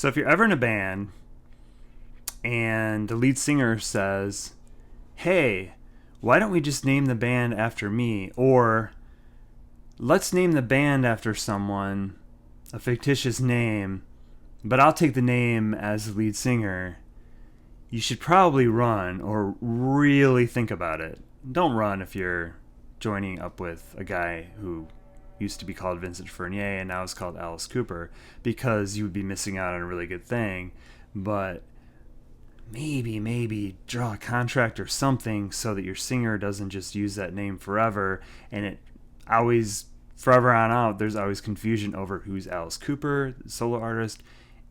So if you're ever in a band and the lead singer says, hey, why don't we just name the band after me? Or let's name the band after someone, a fictitious name, but I'll take the name as the lead singer. You should probably run or really think about it. Don't run if you're joining up with a guy who used to be called Vincent Fournier and now is called Alice Cooper, because you would be missing out on a really good thing. But maybe draw a contract or something so that your singer doesn't just use that name forever, and it always, forever on out, there's always confusion over who's Alice Cooper, the solo artist,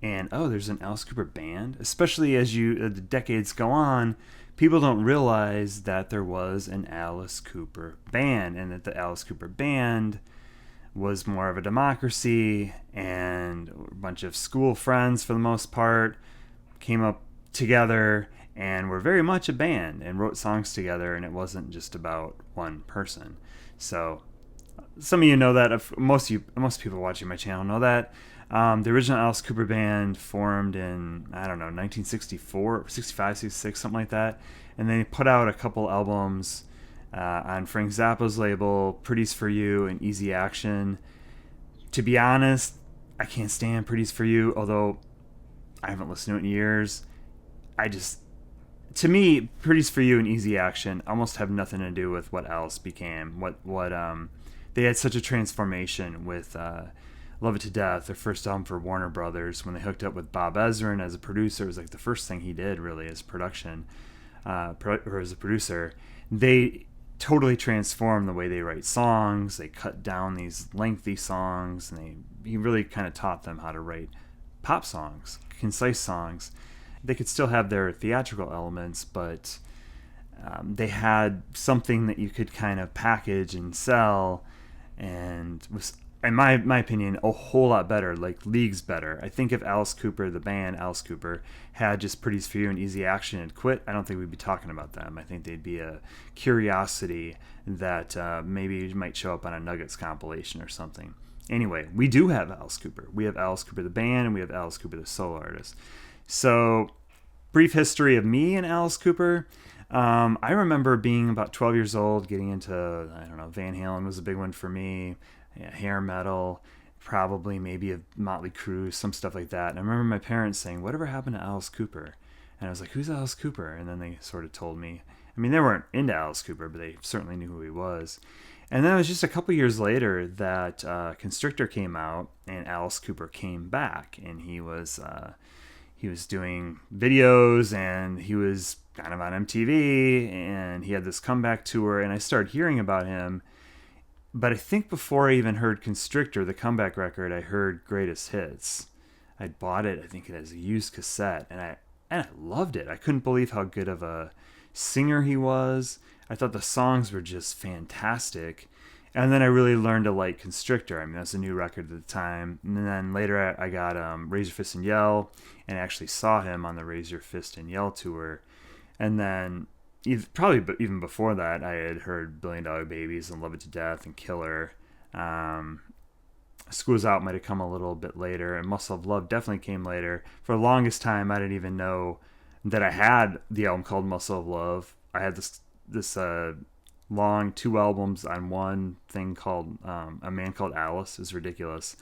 and there's an Alice Cooper band. Especially as the decades go on, people don't realize that there was an Alice Cooper band, and that the Alice Cooper band was more of a democracy, and a bunch of school friends, for the most part, came up together and were very much a band and wrote songs together, and it wasn't just about one person. So some of you know that. Most people watching my channel know that. The original Alice Cooper band formed in, I don't know, 1964, 65, 66, something like that. And they put out a couple albums on Frank Zappa's label, Pretty's For You and Easy Action. To be honest, I can't stand Pretty's For You, although I haven't listened to it in years. To me, Pretty's For You and Easy Action almost have nothing to do with what Alice became. They had such a transformation with Love It to Death, their first album for Warner Brothers, when they hooked up with Bob Ezrin as a producer. It was like the first thing he did really as production, or as a producer. They totally transformed the way they write songs. They cut down these lengthy songs, and he really kind of taught them how to write pop songs, concise songs. They could still have their theatrical elements, but they had something that you could kind of package and sell, and was, in my opinion, a whole lot better, like leagues better. I think if Alice Cooper, the band Alice Cooper, had just Pretty's For You and Easy Action and quit, I don't think we'd be talking about them. I think they'd be a curiosity that maybe might show up on a Nuggets compilation or something. Anyway, we do have Alice Cooper. We have Alice Cooper the band, and we have Alice Cooper the solo artist. So, brief history of me and Alice Cooper. I remember being about 12 years old, getting into, I don't know, Van Halen was a big one for me, hair metal, probably maybe a Motley Crue, some stuff like that. And I remember my parents saying, whatever happened to Alice Cooper? And I was like, who's Alice Cooper? And then they sort of told me. I mean, they weren't into Alice Cooper, but they certainly knew who he was. And then it was just a couple years later that Constrictor came out, and Alice Cooper came back, and he was doing videos, and he was kind of on MTV, and he had this comeback tour, and I started hearing about him. But I think before I even heard Constrictor, the comeback record, I heard Greatest Hits. I bought it, I think, as a used cassette, and I loved it. I couldn't believe how good of a singer he was. I thought the songs were just fantastic. And then I really learned to like Constrictor. I mean, that's a new record at the time. And then later I got Raise Your Fist and Yell, and I actually saw him on the Raise Your Fist and Yell tour. And then probably even before that, I had heard Billion Dollar Babies and Love It to Death and Killer. Schools Out might have come a little bit later, and Muscle of Love definitely came later. For the longest time, I didn't even know that I had the album called Muscle of Love. I had this long 2 albums on one thing called A Man Called Alice is ridiculous,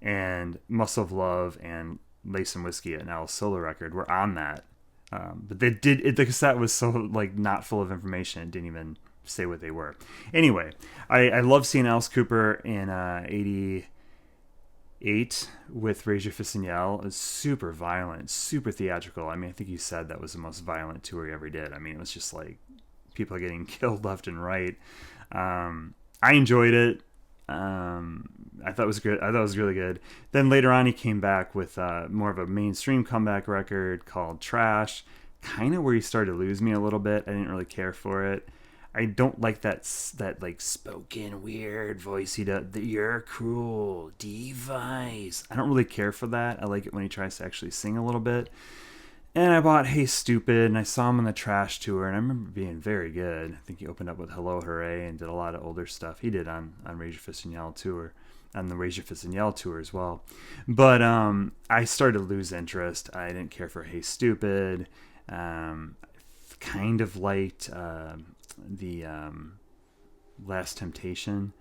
and Muscle of Love and Lace and Whiskey, an Alice solo record, were on that. But the cassette was so like not full of information, it didn't even say what they were. Anyway, I love seeing Alice Cooper in 88 with Raise Your Fist and Yell. It was super violent, super theatrical. I mean, I think you said that was the most violent tour he ever did. I mean, it was just like people getting killed left and right. I enjoyed it. I thought it was good. I thought it was really good. Then later on, he came back with more of a mainstream comeback record called Trash, kind of where he started to lose me a little bit. I didn't really care for it. I don't like that like spoken weird voice he does. You're cruel device. I don't really care for that. I like it when he tries to actually sing a little bit. And I bought Hey Stupid, and I saw him on the Trash tour, and I remember being very good. I think he opened up with Hello Hooray and did a lot of older stuff. He did on Raise Your Fist and Yell tour. on the Raise Your Fist and Yell tour as well. But I started to lose interest. I didn't care for Hey Stupid. Kind of liked the Last Temptation.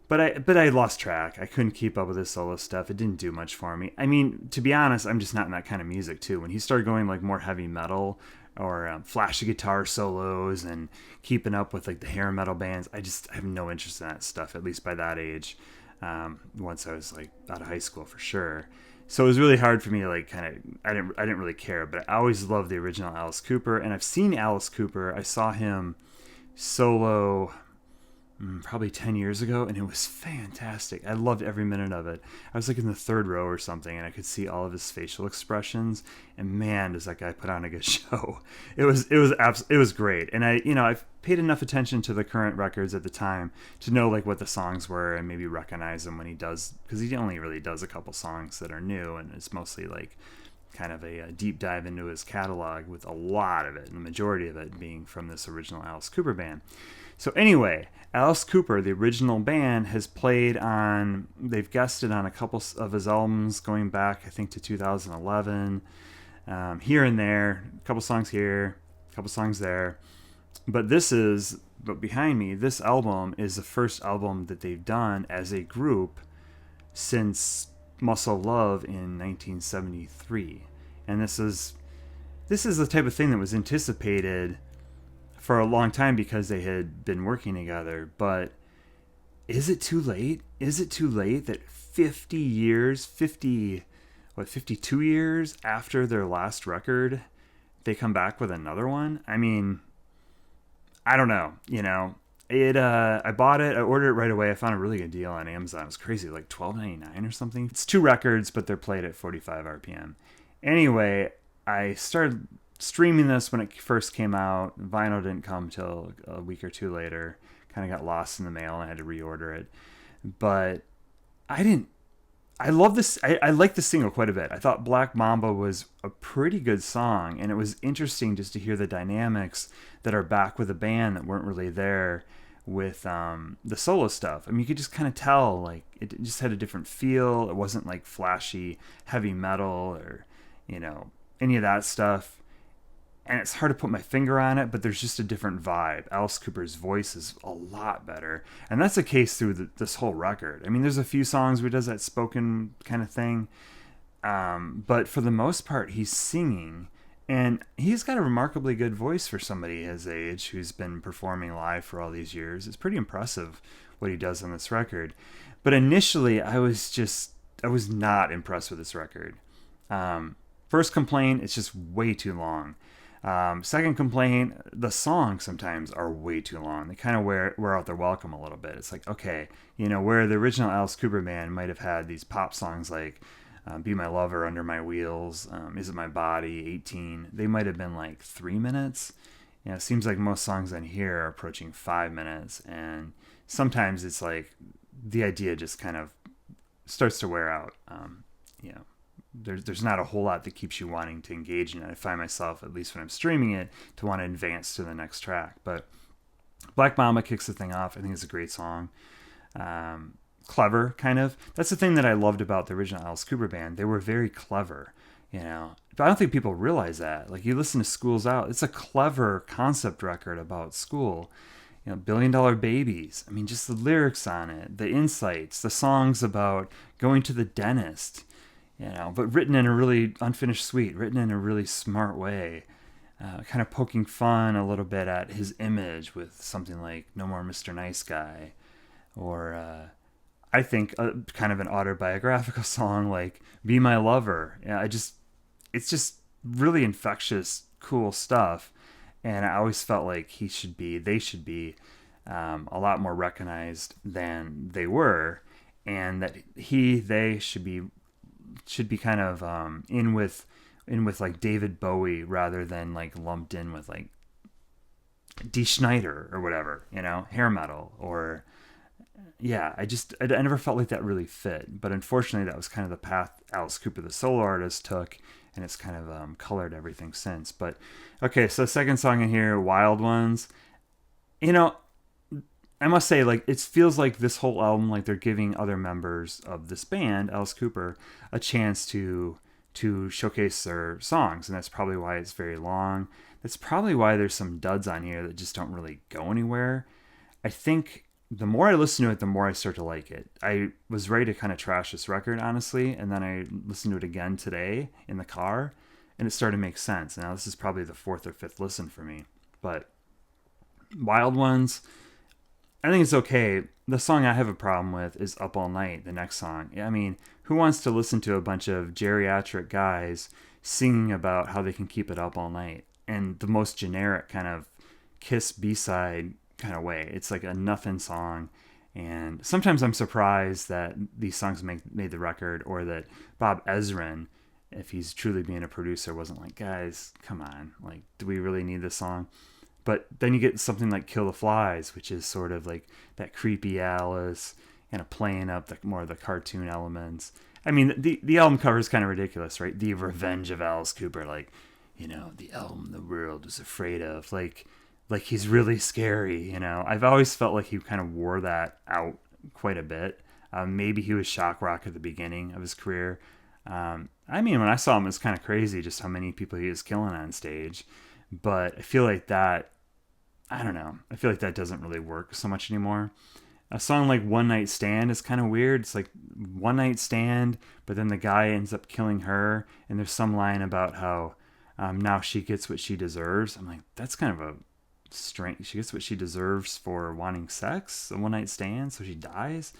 But I lost track. I couldn't keep up with his solo stuff. It didn't do much for me. I mean, to be honest, I'm just not in that kind of music too. When he started going like more heavy metal or flashy guitar solos and keeping up with like the hair metal bands, I have no interest in that stuff. At least by that age, once I was like out of high school for sure. So it was really hard for me to like kind of I didn't really care. But I always loved the original Alice Cooper, and I've seen Alice Cooper. I saw him solo probably 10 years ago, and it was fantastic. I loved every minute of it. I was like in the third row or something, and I could see all of his facial expressions, and man, does that guy put on a good show. It was great. And I've paid enough attention to the current records at the time to know like what the songs were and maybe recognize them when he does, because he only really does a couple songs that are new, and it's mostly like kind of a deep dive into his catalog, with a lot of it, and the majority of it being from this original Alice Cooper band. So anyway, Alice Cooper, the original band, has played on, they've guested on a couple of his albums going back, I think, to 2011, here and there, a couple songs here, a couple songs there. But behind me, this album is the first album that they've done as a group since Muscle Love in 1973. And this is the type of thing that was anticipated for a long time because they had been working together. But is it too late? Is it too late that 52 years after their last record, they come back with another one? I mean, I don't know, I bought it, I ordered it right away. I found a really good deal on Amazon. It was crazy, like $12.99 or something. It's 2 records, but they're played at 45 RPM. Anyway, I started streaming this when it first came out. Vinyl didn't come till a week or two later. Kind of got lost in the mail and I had to reorder it. But I love this. I like the single quite a bit. I thought Black Mamba was a pretty good song, and it was interesting just to hear the dynamics that are back with a band that weren't really there with the solo stuff. I mean, you could just kind of tell, like, it just had a different feel. It wasn't like flashy heavy metal or, any of that stuff. And it's hard to put my finger on it, but there's just a different vibe. Alice Cooper's voice is a lot better. And that's the case through this whole record. I mean, there's a few songs where he does that spoken kind of thing. But for the most part, he's singing. And he's got a remarkably good voice for somebody his age who's been performing live for all these years. It's pretty impressive what he does on this record. But initially, I was not impressed with this record. First complaint, it's just way too long. Second complaint, the songs sometimes are way too long. They kind of wear out their welcome a little bit. It's like, okay, where the original Alice Cooper band might have had these pop songs like Be My Lover, Under My Wheels, Is It My Body, 18, they might have been like 3 minutes. It seems like most songs on here are approaching 5 minutes, and sometimes it's like the idea just kind of starts to wear out. There's not a whole lot that keeps you wanting to engage in it. I find myself, at least when I'm streaming it, to want to advance to the next track. But Black Mamba kicks the thing off. I think it's a great song. Clever, kind of. That's the thing that I loved about the original Alice Cooper band. They were very clever, But I don't think people realize that. Like, you listen to School's Out, it's a clever concept record about school. $1 Billion Babies. I mean, just the lyrics on it, the insights, the songs about going to the dentist. But written in a really unfinished suite, written in a really smart way, kind of poking fun a little bit at his image with something like No More Mr. Nice Guy, or I think kind of an autobiographical song like Be My Lover. It's just really infectious, cool stuff, and I always felt like they should be a lot more recognized than they were, and that they should be kind of in with like David Bowie rather than like lumped in with like Dee Snider or whatever, hair metal or I never felt like that really fit. But unfortunately, that was kind of the path Alice Cooper, the solo artist, took, and it's kind of colored everything since. But okay, so second song in here, Wild Ones. I must say, like, it feels like this whole album, like they're giving other members of this band, Alice Cooper, a chance to showcase their songs, and that's probably why it's very long. That's probably why there's some duds on here that just don't really go anywhere. I think the more I listen to it, the more I start to like it. I was ready to kind of trash this record, honestly, and then I listened to it again today in the car, and it started to make sense. Now, this is probably the fourth or fifth listen for me. But Wild Ones, I think it's okay. The song I have a problem with is Up All Night, the next song. I mean, who wants to listen to a bunch of geriatric guys singing about how they can keep it up all night? And the most generic kind of Kiss B-side kind of way. It's like a nothing song. And sometimes I'm surprised that these songs made the record, or that Bob Ezrin, if he's truly being a producer, wasn't like, guys, come on. Like, do we really need this song? But then you get something like Kill the Flies, which is sort of like that creepy Alice, kind of playing up more of the cartoon elements. I mean, the album cover is kind of ridiculous, right? The Revenge of Alice Cooper, like, the album the world is afraid of. Like he's really scary, I've always felt like he kind of wore that out quite a bit. Maybe he was shock rock at the beginning of his career. I mean, when I saw him, it was kind of crazy just how many people he was killing on stage. But I feel like that, I don't know. I feel like that doesn't really work so much anymore. A song like One Night Stand is kind of weird. It's like one night stand, but then the guy ends up killing her. And there's some line about how now she gets what she deserves. I'm like, that's kind of a strange. She gets what she deserves for wanting sex, a one night stand, so she dies.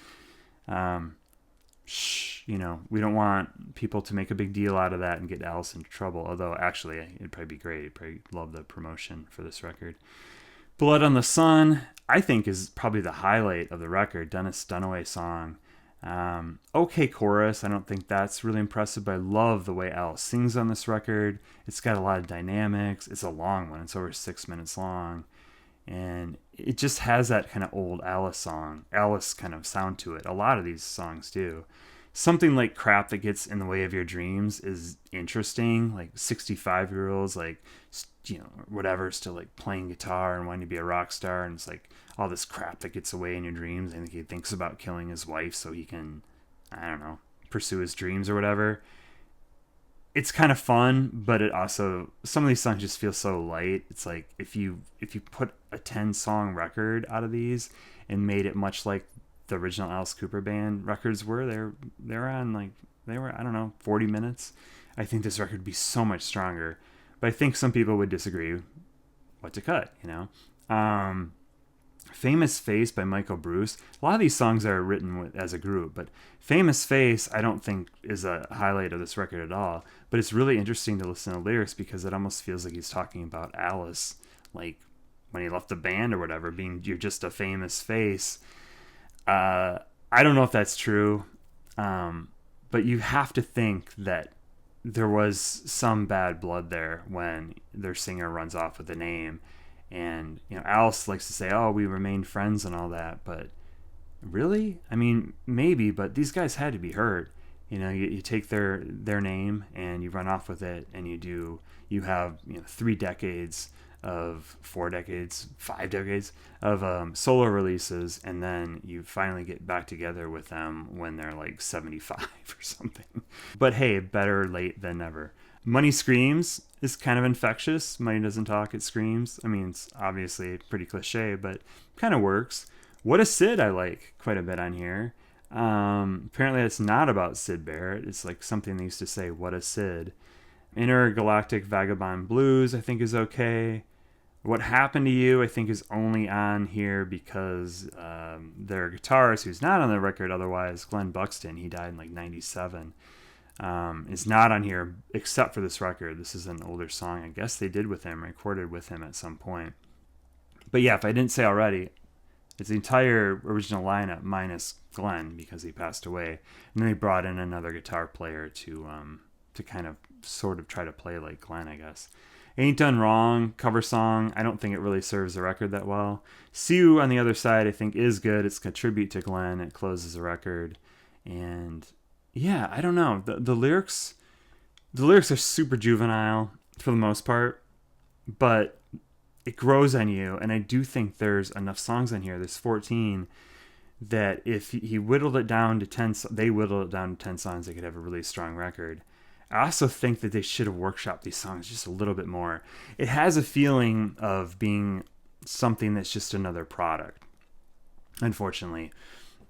We don't want people to make a big deal out of that and get Alice into trouble. Although, actually, it'd probably be great. I'd probably love the promotion for this record. Blood on the Sun, I think, is probably the highlight of the record. Dennis Dunaway song. Okay chorus. I don't think that's really impressive, but I love the way Alice sings on this record. It's got a lot of dynamics. It's a long one. It's over 6 minutes long. And it just has that kind of old Alice kind of sound to it. A lot of these songs do. Something like Crap That Gets in the Way of Your Dreams is interesting. Like 65-year-olds, like, whatever, still like playing guitar and wanting to be a rock star. And it's like all this crap that gets away in your dreams. I think he thinks about killing his wife so he can, I don't know, pursue his dreams or whatever. It's kind of fun, but it also, some of these songs just feel so light. It's like if you put a 10-song record out of these and made it much like the original Alice Cooper band records were, they were I don't know, 40 minutes. I think this record would be so much stronger. But I think some people would disagree what to cut, Famous Face by Michael Bruce. A lot of these songs are written as a group, but Famous Face I don't think is a highlight of this record at all. But it's really interesting to listen to lyrics because it almost feels like he's talking about Alice, like when he left the band or whatever, being you're just a famous face. I don't know if that's true, but you have to think that there was some bad blood there when their singer runs off with the name. And, Alice likes to say, oh, we remained friends and all that. But really? I mean, maybe, but these guys had to be hurt. You take their name and you run off with it, and you have 3 decades of 4 decades, 5 decades of solo releases, and then you finally get back together with them when they're like 75 or something. But hey, better late than never. Money Screams is kind of infectious. Money doesn't talk, it screams. I mean, it's obviously pretty cliche, but kind of works. What a Sid I like quite a bit on here. Apparently it's not about Sid Barrett. It's like something they used to say, what a Sid. Intergalactic Vagabond Blues I think is okay. What Happened to You I think is only on here because their guitarist, who's not on the record otherwise, Glen Buxton, he died in like 97, is not on here except for this record. This is an older song I guess they did with him, recorded with him at some point. But yeah, if I didn't say already, it's the entire original lineup minus Glenn because he passed away. And then they brought in another guitar player to kind of sort of try to play like Glenn, I guess. Ain't Done Wrong, cover song. I don't think it really serves the record that well. See You on the Other Side I think is good. It's a tribute to Glenn. It closes the record. And yeah, I don't know. The lyrics are super juvenile for the most part, but it grows on you. And I do think there's enough songs on here. There's 14 that if he whittled it down to 10, they whittled it down to 10 songs, they could have a really strong record. I also think that they should have workshopped these songs just a little bit more. It has a feeling of being something that's just another product. Unfortunately,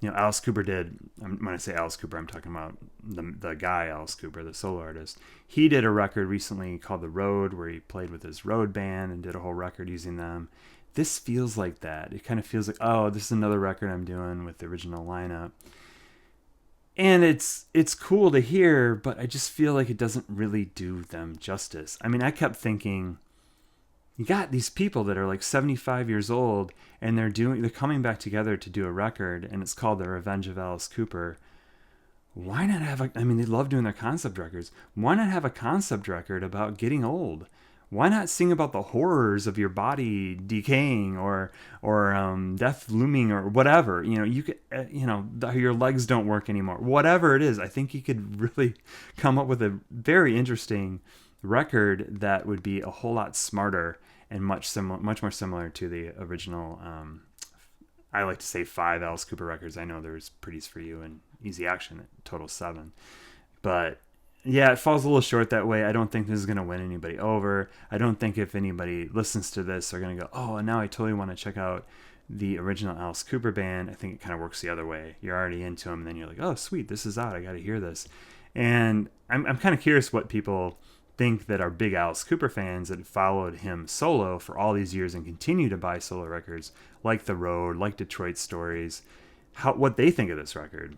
Alice Cooper did. When I say Alice Cooper, I'm talking about the guy Alice Cooper, the solo artist. He did a record recently called The Road, where he played with his Road band and did a whole record using them. This feels like that. It kind of feels like, oh, this is another record I'm doing with the original lineup. And it's cool to hear, but I just feel like it doesn't really do them justice. I mean, I kept thinking, you got these people that are like 75 years old, and they're coming back together to do a record, and it's called The Revenge of Alice Cooper. Why not have they love doing their concept records. Why not have a concept record about getting old? Why not sing about the horrors of your body decaying or death looming or whatever? You could, your legs don't work anymore. Whatever it is, I think you could really come up with a very interesting record that would be a whole lot smarter and much more similar to the original. I like to say 5 Alice Cooper records. I know there's Pretties for You and Easy Action, total 7, but yeah, it falls a little short that way. I don't think this is going to win anybody over. I don't think if anybody listens to this, they're going to go, oh, and now I totally want to check out the original Alice Cooper band. I think it kind of works the other way. You're already into them, and then you're like, oh, sweet, this is out. I got to hear this. And I'm kind of curious what people think that are big Alice Cooper fans that followed him solo for all these years and continue to buy solo records like The Road, like Detroit Stories, what they think of this record.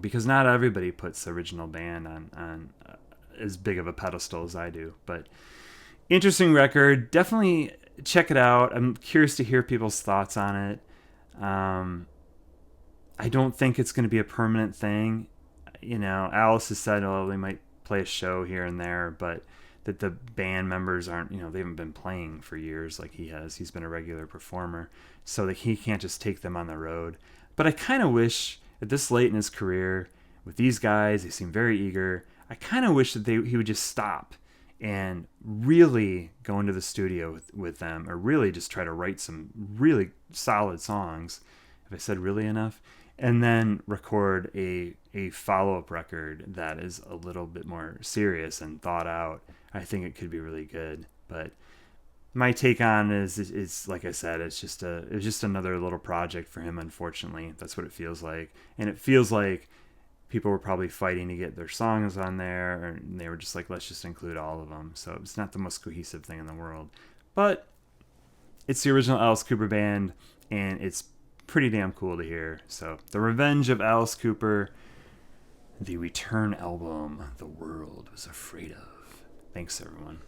Because not everybody puts the original band on as big of a pedestal as I do. But interesting record. Definitely check it out. I'm curious to hear people's thoughts on it. I don't think it's going to be a permanent thing. Alice has said, oh, they might play a show here and there, but that the band members aren't, they haven't been playing for years like he has. He's been a regular performer, so that he can't just take them on the road. But I kind of wish at this late in his career, with these guys, they seem very eager. I kind of wish that he would just stop and really go into the studio with them, or really just try to write some really solid songs, if I said really enough, and then record a follow-up record that is a little bit more serious and thought out. I think it could be really good. But my take on it is like I said, it's just another little project for him. Unfortunately, that's what it feels like, and it feels like people were probably fighting to get their songs on there, and they were just like, let's just include all of them. So it's not the most cohesive thing in the world, but it's the original Alice Cooper band, and it's pretty damn cool to hear. So The Revenge of Alice Cooper, the Return album the world was afraid of. Thanks, everyone.